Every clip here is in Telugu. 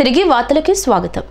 తిరిగి వార్తలకి స్వాగతం.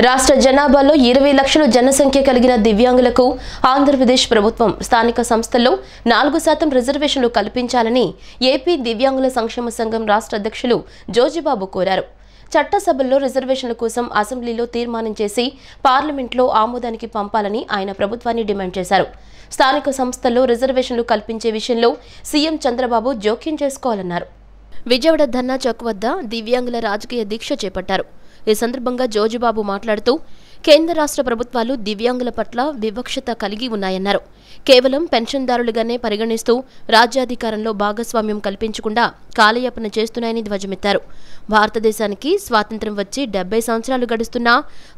రాష్ట్ర జనాభాలో 20 లక్షల జనసంఖ్య కలిగిన దివ్యాంగులకు ఆంధ్రప్రదేశ్ ప్రభుత్వం స్థానిక సంస్థల్లో 4% రిజర్వేషన్లు కల్పించాలని ఏపీ దివ్యాంగుల సంక్షేమ సంఘం రాష్ట్ర అధ్యక్షులు జోజిబాబు కోరారు. చట్టసభల్లో రిజర్వేషన్ల కోసం అసెంబ్లీలో తీర్మానం చేసి పార్లమెంట్లో ఆమోదానికి పంపాలని ఆయన ప్రభుత్వాన్ని డిమాండ్ చేశారు. స్థానిక సంస్థల్లో రిజర్వేషన్లు కల్పించే విషయంలో సీఎం చంద్రబాబు జోక్యం చేసుకోవాలన్నారు. విజయవాడ ధర్నా చౌక్ వద్ద దివ్యాంగుల రాజకీయ దీక్ష చేపట్టారు. ఈ సందర్భంగా జోజిబాబు మాట్లాడుతూ కేంద్ర రాష్ట్ర ప్రభుత్వాలు దివ్యాంగుల పట్ల వివక్షత కలిగి ఉన్నాయన్నారు. కేవలం పెన్షన్దారులుగానే పరిగణిస్తూ రాజ్యాధికారంలో భాగస్వామ్యం కల్పించకుండా కాలయాపన చేస్తున్నాయని ధ్వజమెత్తారు. భారతదేశానికి స్వాతంత్ర్యం వచ్చి 70 సంవత్సరాలు గడుస్తున్నా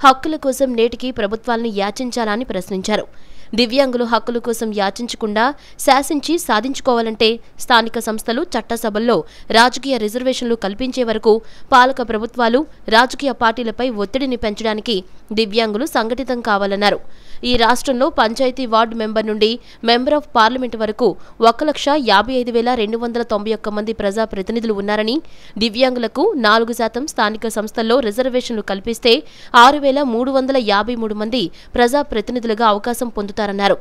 హక్కుల కోసం నేటికి ప్రభుత్వాలను యాచించాలని ప్రశ్నించారు. దివ్యాంగులు హక్కుల కోసం యాచించకుండా శాసించి సాధించుకోవాలంటే స్థానిక సంస్థలు చట్టసభల్లో రాజకీయ రిజర్వేషన్లు కల్పించే వరకు పాలక ప్రభుత్వాలు రాజకీయ పార్టీలపై ఒత్తిడిని పెంచడానికి దివ్యాంగులు సంఘటితం కావాలన్నారు. ఈ రాష్ట్రంలో పంచాయతీ వార్డు మెంబర్ నుండి మెంబర్ ఆఫ్ పార్లమెంట్ వరకు 1,55,291 మంది ప్రజాప్రతినిధులు ఉన్నారని, దివ్యాంగులకు 4% స్థానిక సంస్థల్లో రిజర్వేషన్లు కల్పిస్తే 6,353 మంది ప్రజాప్రతినిధులుగా అవకాశం పొందుతారన్నారు.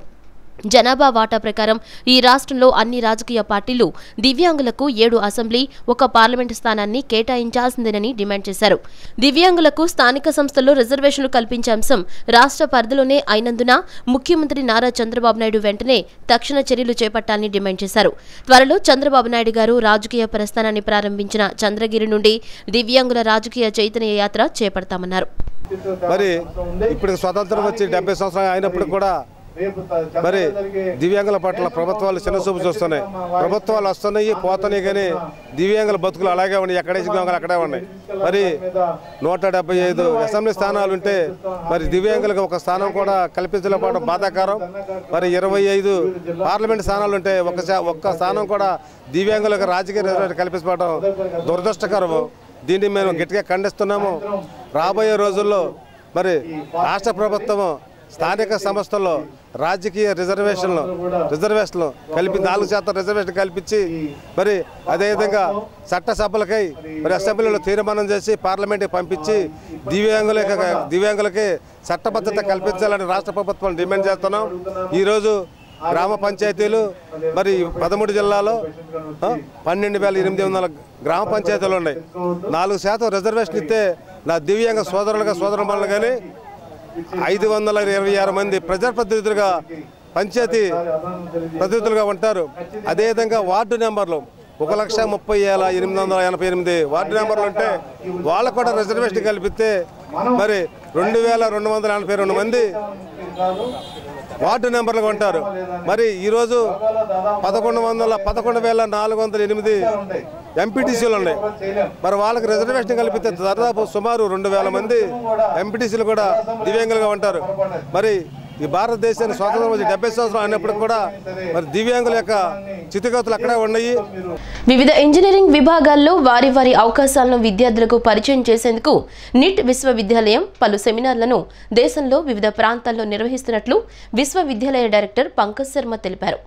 జనాభా వాటా ప్రకారం ఈ రాష్ట్రంలో అన్ని రాజకీయ పార్టీలు దివ్యాంగులకు 7 అసెంబ్లీ, 1 పార్లమెంటు స్థానాన్ని కేటాయించాల్సిందేనని డిమాండ్ చేశారు. దివ్యాంగులకు స్థానిక సంస్థల్లో రిజర్వేషన్లు కల్పించే అంశం రాష్ట్ర పరిధిలోనే అయినందున ముఖ్యమంత్రి నారా చంద్రబాబు నాయుడు వెంటనే తక్షణ చర్యలు చేపట్టాలని డిమాండ్ చేశారు. త్వరలో చంద్రబాబు నాయుడు గారు రాజకీయ ప్రస్థానాన్ని ప్రారంభించిన చంద్రగిరి నుండి దివ్యాంగుల రాజకీయ చైతన్య యాత్ర చేపడతామన్నారు. మరి ఇప్పుడు స్వాతంత్రం వచ్చి 70 సంవత్సరాలు అయినప్పుడు కూడా మరి దివ్యాంగుల పట్ల ప్రభుత్వాలు చిన్నచూపు చూస్తున్నాయి. ప్రభుత్వాలు వస్తున్నాయి పోతున్నాయి, కానీ దివ్యాంగుల బతుకులు అలాగే ఉన్నాయి. ఎక్కడేసి దివ్యాంగులు అక్కడే ఉన్నాయి. మరి 175 అసెంబ్లీ స్థానాలు ఉంటే మరి దివ్యాంగులకు ఒక స్థానం కూడా కల్పించలేకపోవడం బాధాకరం. మరి 25 పార్లమెంట్ స్థానాలు ఉంటే ఒక్క స్థానం కూడా దివ్యాంగులకు రాజకీయ రిజర్వేషన్ కల్పించకపోవడం దురదృష్టకరము. దీన్ని మేము గట్టిగా ఖండిస్తున్నాము. రాబోయే రోజుల్లో మరి రాష్ట్ర ప్రభుత్వము స్థానిక సంస్థల్లో రాజకీయ రిజర్వేషన్లు కలిపి 4% రిజర్వేషన్ కల్పించి మరి అదేవిధంగా చట్టసభలకై మరి అసెంబ్లీలో తీర్మానం చేసి పార్లమెంట్కి పంపించి దివ్యాంగులకి చట్టబద్ధత కల్పించాలని రాష్ట్ర ప్రభుత్వం డిమాండ్ చేస్తున్నాం. ఈరోజు గ్రామ పంచాయతీలు మరి 13 జిల్లాలో 12,800 గ్రామ పంచాయతీలు ఉన్నాయి. 4% రిజర్వేషన్ ఇస్తే నా దివ్యాంగ సోదరులు కానీ 526 మంది ప్రజాప్రతినిధులుగా పంచాయతీ ప్రతినిధులుగా ఉంటారు. అదేవిధంగా వార్డు నెంబర్లు 1,30,888 వార్డు నెంబర్లు ఉంటే వాళ్ళకు కూడా రిజర్వేషన్ కల్పిస్తే మరి 2,242 మంది వార్డు నెంబర్లుగా ఉంటారు. మరి ఈరోజు 11,408 ఎంపీటీసీలు ఉన్నాయి. మరి వాళ్ళకి రిజర్వేషన్ కల్పితే దాదాపు సుమారు 2,000 మంది ఎంపీటీసీలు కూడా దివ్యాంగులుగా ఉంటారు. మరి ఈ భారతదేశాన్ని స్వాతంత్రం వచ్చి 70 సంవత్సరాలు అయినప్పటికీ కూడా మరి దివ్యాంగుల యొక్క స్థితిగతులు అక్కడే ఉన్నాయి. వివిధ ఇంజనీరింగ్ విభాగాల్లో వారి అవకాశాలను విద్యార్థులకు పరిచయం చేసేందుకు నిట్ విశ్వవిద్యాలయం పలు సెమినార్లను దేశంలో వివిధ ప్రాంతాల్లో నిర్వహిస్తున్నట్లు విశ్వవిద్యాలయ డైరెక్టర్ పంకజ్ శర్మ తెలిపారు.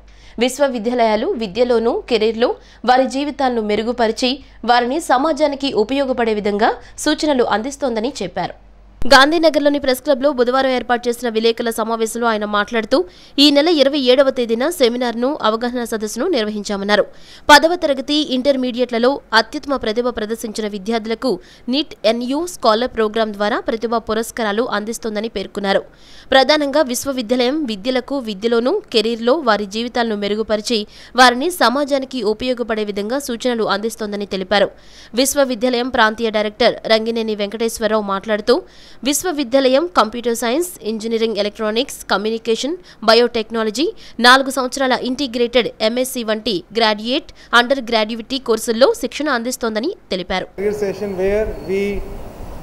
విశ్వవిద్యాలయాలు విద్యలోనూ కెరీర్లో వారి జీవితాలను మెరుగుపరిచి వారిని సమాజానికి ఉపయోగపడే విధంగా సూచనలు అందిస్తోందని చెప్పారు. గాంధీనగర్లోని ప్రెస్ క్లబ్లో బుధవారం ఏర్పాటు చేసిన విలేకరుల సమావేశంలో ఆయన మాట్లాడుతూ ఈ నెల 27వ తేదీన సెమినార్ను అవగాహన సదస్సును నిర్వహించామన్నారు. 10వ తరగతి ఇంటర్మీడియట్లలో అత్యుత్తమ ప్రతిభ ప్రదర్శించిన విద్యార్థులకు నిట్ ఎన్యూ స్కాలర్ ప్రోగ్రాం ద్వారా ప్రతిభా పురస్కారాలు అందిస్తోందని పేర్కొన్నారు. ప్రధానంగా విశ్వవిద్యాలయం విద్యలోనూ కెరీర్లో వారి జీవితాలను మెరుగుపరిచి వారిని సమాజానికి ఉపయోగపడే విధంగా సూచనలు అందిస్తోందని తెలిపారు. విశ్వవిద్యాలయం ప్రాంతీయ డైరెక్టర్ రంగినేని వెంకటేశ్వరరావు మాట్లాడుతూ విశ్వవిద్యాలయం computer science, engineering electronics, communication, biotechnology, 4 సంవత్సరాల ఇంటిగ్రేటెడ్ ఎంఎస్సీ వంటి గ్రాడ్యుయేట్, అండర్ గ్రాడ్యుయేట్ కోర్సుల్లో శిక్షణ అందిస్తోందని తెలిపారు.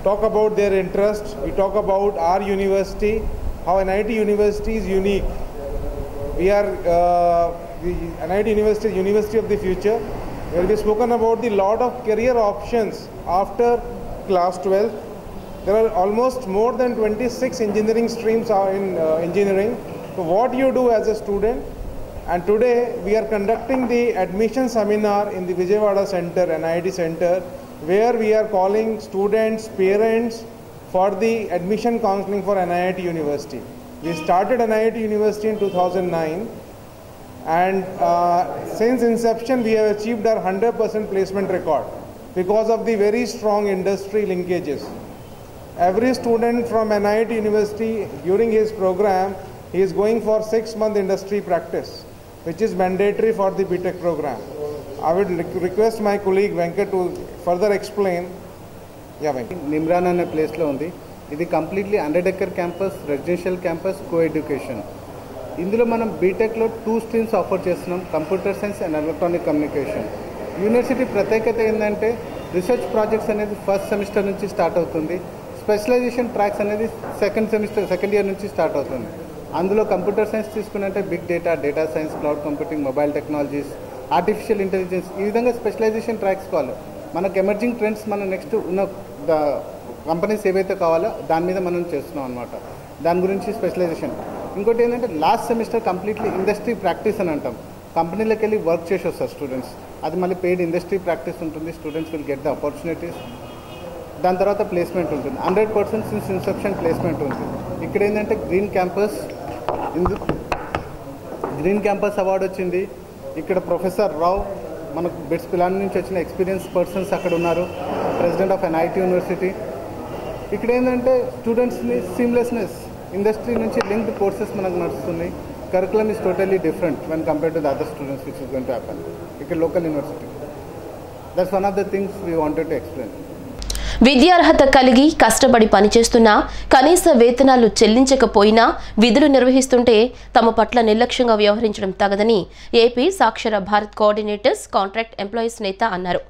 Talk about their interest, we talk about our university, how NIT University is unique. We are NIT University is University of the future. We will be spoken about the lot of career options after class 12. There are almost more than 26 engineering streams are in engineering. So what you do as a student And today we are conducting the admission seminar in the Vijayawada Center, NIT Center, where we are calling students, parents for the admission counseling for NIT University. We started NIT University in 2009, and since inception we have achieved our 100% placement record because of the very strong industry linkages. Every student from NIT University during his program, he is going for 6-month industry practice, which is mandatory for the BTech program. I would request my colleague Venkat to further explain. Yeah, Venkat. Nimran అనే ప్లేస్లో ఉంది. ఇది completely 100-acre campus, residential campus, co education. ఇందులో మనం బీటెక్లో 2 స్ట్రీమ్స్ ఆఫర్ చేస్తున్నాం, computer science and electronic communication. University ప్రత్యేకత ఏంటంటే రీసెర్చ్ ప్రాజెక్ట్స్ అనేది ఫస్ట్ సెమిస్టర్ నుంచి స్టార్ట్ అవుతుంది. స్పెషలైజేషన్ ట్రాక్స్ అనేది సెకండ్ ఇయర్ నుంచి స్టార్ట్ అవుతుంది. అందులో కంప్యూటర్ సైన్స్ తీసుకున్నట్టే big data, data science, cloud computing, mobile technologies, artificial intelligence, ఈ విధంగా స్పెషలైజేషన్ ట్రాక్స్ కావాలి. మనకు ఎమర్జింగ్ ట్రెండ్స్ మన నెక్స్ట్ ఉన్న కంపెనీస్ ఏవైతే కావాలో దాని మీద మనం చేస్తున్నాం అనమాట. దాని గురించి స్పెషలైజేషన్. ఇంకోటి ఏంటంటే last semester completely industry practice అని అంటాం. కంపెనీలకు వెళ్ళి వర్క్ చేసి వస్తారు స్టూడెంట్స్. అది మళ్ళీ పెయిడ్ ఇండస్ట్రీ ప్రాక్టీస్ ఉంటుంది. Students will get the opportunities. దాని తర్వాత ప్లేస్మెంట్ ఉంటుంది. 100% సిన్స్ ఇన్సెప్షన్ ప్లేస్మెంట్ ఉంటుంది. ఇక్కడ ఏంటంటే గ్రీన్ క్యాంపస్ అవార్డు వచ్చింది. ఇక్కడ ప్రొఫెసర్ రావు మనకు బిట్స్ పిలాన్ నుంచి వచ్చిన ఎక్స్పీరియన్స్ పర్సన్స్ అక్కడ ఉన్నారు, ప్రెసిడెంట్ ఆఫ్ NIT యూనివర్సిటీ. ఇక్కడ ఏంటంటే స్టూడెంట్స్ని సీమ్లెస్నెస్, ఇండస్ట్రీ నుంచి లింక్డ్ కోర్సెస్ మనకు నడుస్తున్నాయి. Curriculum is totally different when compare to the other students which is going to happen ఇక్కడ local university. That's one of the things we wanted to explain. విద్యార్హత కలిగి కష్టపడి పనిచేస్తున్నా కనీస వేతనాలు చెల్లించకపోయినా విధులు నిర్వహిస్తుంటే తమ పట్ల నిర్లక్ష్యంగా వ్యవహరించడం తగదని AP Sakshar Bharat coordinators contract employees నేత అన్నారు.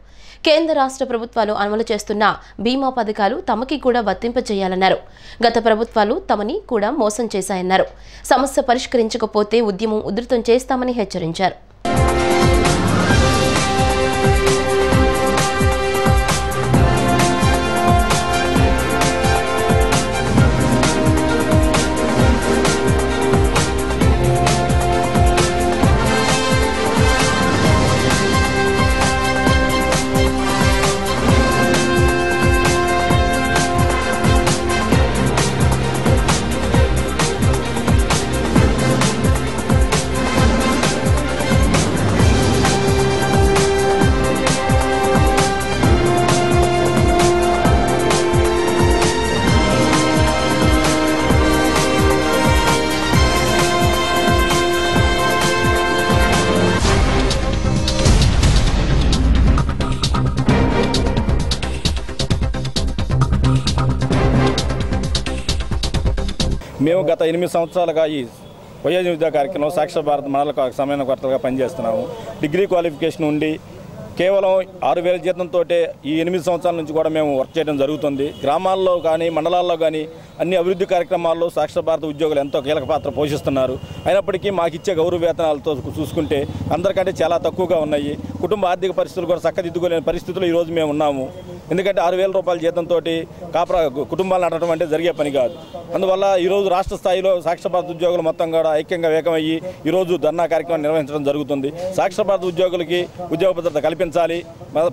కేంద్ర రాష్ట్ర ప్రభుత్వాలు అమలు చేస్తున్న బీమా పథకాలు తమకి కూడా వర్తింపజేయాలన్నారు. గత ప్రభుత్వాలు తమని కూడా మోసం చేశాయన్నారు. సమస్య పరిష్కరించకపోతే ఉద్యమం ఉధృతం చేస్తామని హెచ్చరించారు. మేము గత 8 సంవత్సరాలుగా ఈ వయోజన విద్యా కార్యక్రమం సాక్షర భారత్ మండల సమన్వయకర్తలుగా పనిచేస్తున్నాము. డిగ్రీ క్వాలిఫికేషన్ ఉండి కేవలం 6,000 జీతంతో ఈ 8 సంవత్సరాల నుంచి కూడా మేము వర్క్ చేయడం జరుగుతుంది. గ్రామాల్లో కానీ మండలాల్లో కానీ అన్ని అభివృద్ధి కార్యక్రమాల్లో సాక్షర భారత ఉద్యోగులు ఎంతో కీలక పాత్ర పోషిస్తున్నారు. అయినప్పటికీ మాకు ఇచ్చే గౌరవ వేతనాలతో చూసుకుంటే అందరికంటే చాలా తక్కువగా ఉన్నాయి. కుటుంబ ఆర్థిక పరిస్థితులు కూడా చక్కదిద్దుకోలేని పరిస్థితుల్లో ఈరోజు మేము ఉన్నాము. ఎందుకంటే 6,000 రూపాయల జీతంతో కాపురా కుటుంబాలు నడటం అంటే జరిగే పని కాదు. అందువల్ల ఈరోజు రాష్ట్ర స్థాయిలో సాక్షర భారత ఉద్యోగులు మొత్తం కూడా ఐక్యంగా ఏకమయ్యి ఈరోజు ధర్నా కార్యక్రమం నిర్వహించడం జరుగుతుంది. సాక్షర భారత ఉద్యోగులకి ఉద్యోగ భద్రత కల్పించాలి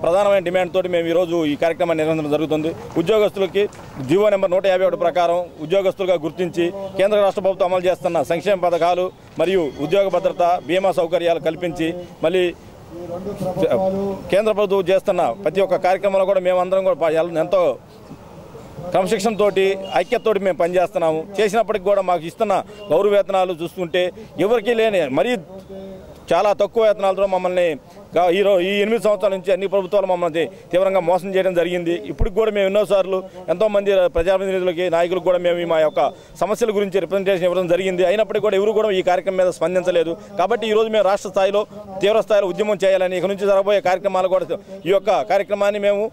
ప్రధానమైన డిమాండ్ తోటి మేము ఈరోజు ఈ కార్యక్రమాన్ని నిర్వహించడం జరుగుతుంది. ఉద్యోగస్తులకి జీవో నెంబర్ 151 ప్రకారం ఉద్యోగస్తులుగా గుర్తించి కేంద్ర రాష్ట్ర ప్రభుత్వం అమలు చేస్తున్న సంక్షేమ పథకాలు మరియు ఉద్యోగ భద్రత, బీమా సౌకర్యాలు కల్పించి మళ్ళీ కేంద్ర ప్రభుత్వం చేస్తున్న ప్రతి ఒక్క కార్యక్రమంలో కూడా మేమందరం కూడా ఎంతో క్రమశిక్షణతో ఐక్యతతోటి మేము పనిచేస్తున్నాము. చేసినప్పటికి కూడా మాకు ఇస్తున్న గౌరవ వేతనాలు చూస్తుంటే ఎవరికీ లేని మరీ చాలా తక్కువ వేతనాలతో మమ్మల్ని ఈ 8 సంవత్సరాల నుంచి అన్ని ప్రభుత్వాలు మమ్మల్ని తీవ్రంగా మోసం చేయడం జరిగింది. ఇప్పటికి కూడా మేము ఎన్నోసార్లు ఎంతోమంది ప్రజాప్రతినిధులకి నాయకులకు కూడా మేము మా యొక్క సమస్యల గురించి రిప్రజెంటేషన్ ఇవ్వడం జరిగింది. అయినప్పటికీ కూడా ఎవరు కూడా ఈ కార్యక్రమం మీద స్పందించలేదు. కాబట్టి ఈరోజు మేము రాష్ట్ర స్థాయిలో తీవ్ర స్థాయిలో ఉద్యమం చేయాలని ఇక నుంచి జరగబోయే కార్యక్రమాలు కూడా ఈ యొక్క కార్యక్రమాన్ని మేము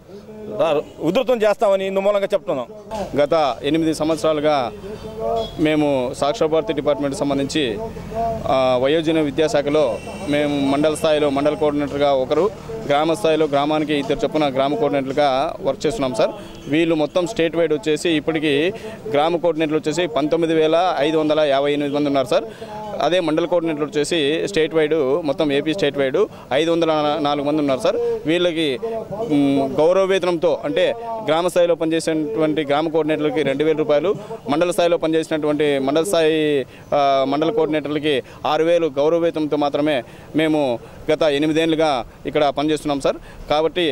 ఉధృతం చేస్తామని ఇందుమూలంగా చెప్తున్నాం. గత 8 సంవత్సరాలుగా మేము సాక్షర భారతి డిపార్ట్మెంట్ సంబంధించి వయోజన విద్యాశాఖలో మేము మండల స్థాయిలో మండల కోఆర్డినేటర్గా ఒకరు, గ్రామ స్థాయిలో గ్రామానికి 2 చొప్పున గ్రామ కోఆర్డినేటర్గా వర్క్ చేస్తున్నాం సార్. వీళ్ళు మొత్తం స్టేట్ వైడ్ వచ్చేసి ఇప్పటికీ గ్రామ కోఆర్డినేటర్లు వచ్చేసి 19,558 మంది ఉన్నారు సార్. అదే మండల కోఆర్డినేటర్ వచ్చేసి స్టేట్ వైడ్ మొత్తం ఏపీ స్టేట్ వైడ్ 504 మంది ఉన్నారు సార్. వీళ్ళకి గౌరవ వేతనంతో అంటే గ్రామ స్థాయిలో పనిచేసినటువంటి గ్రామ కోఆర్డినేటర్లకి 2000 రూపాయలు, మండల స్థాయిలో పనిచేసినటువంటి మండల స్థాయి మండల కోఆర్డినేటర్లకి 6000 గౌరవ వేతనంతో మాత్రమే మేము గత 8 ఏళ్ళుగా ఇక్కడ పనిచేస్తున్నాం సార్. కాబట్టి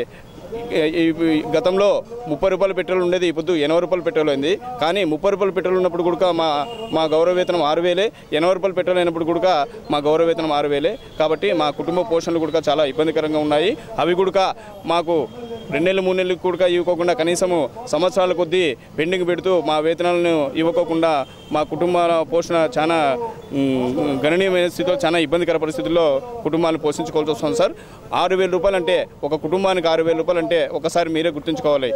గతంలో 30 రూపాయల పెట్రోల్ ఉండేది, ఇప్పుడు 80 రూపాయల పెట్రోల్ అయింది. కానీ 30 రూపాయల పెట్రోల్ ఉన్నప్పుడు కూడా మా గౌరవ వేతనం 6000, 80 రూపాయల పెట్రోల్ అయినప్పుడు కూడా మా గౌరవ వేతనం 6000. కాబట్టి మా కుటుంబ పోషణలు కూడా చాలా ఇబ్బందికరంగా ఉన్నాయి. అవి కూడా మాకు 2 నెలలు 3 నెలలకు కూడా ఇవ్వకోకుండా కనీసము సంవత్సరాల కొద్దీ పెండింగ్ పెడుతూ మా వేతనాలను ఇవ్వకోకుండా మా కుటుంబ పోషణ చాలా గణనీయమైన స్థితిలో చాలా ఇబ్బందికర పరిస్థితుల్లో కుటుంబాలను పోషించుకోవాల్సి వస్తుంది సార్. 6000 రూపాయలు అంటే ఒక కుటుంబానికి 6000 రూపాయలు అంటే ఒకసారి మీరే గుర్తుంచుకోవాలి.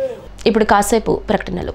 ఇప్పుడు కాసేపు ప్రకటనలు.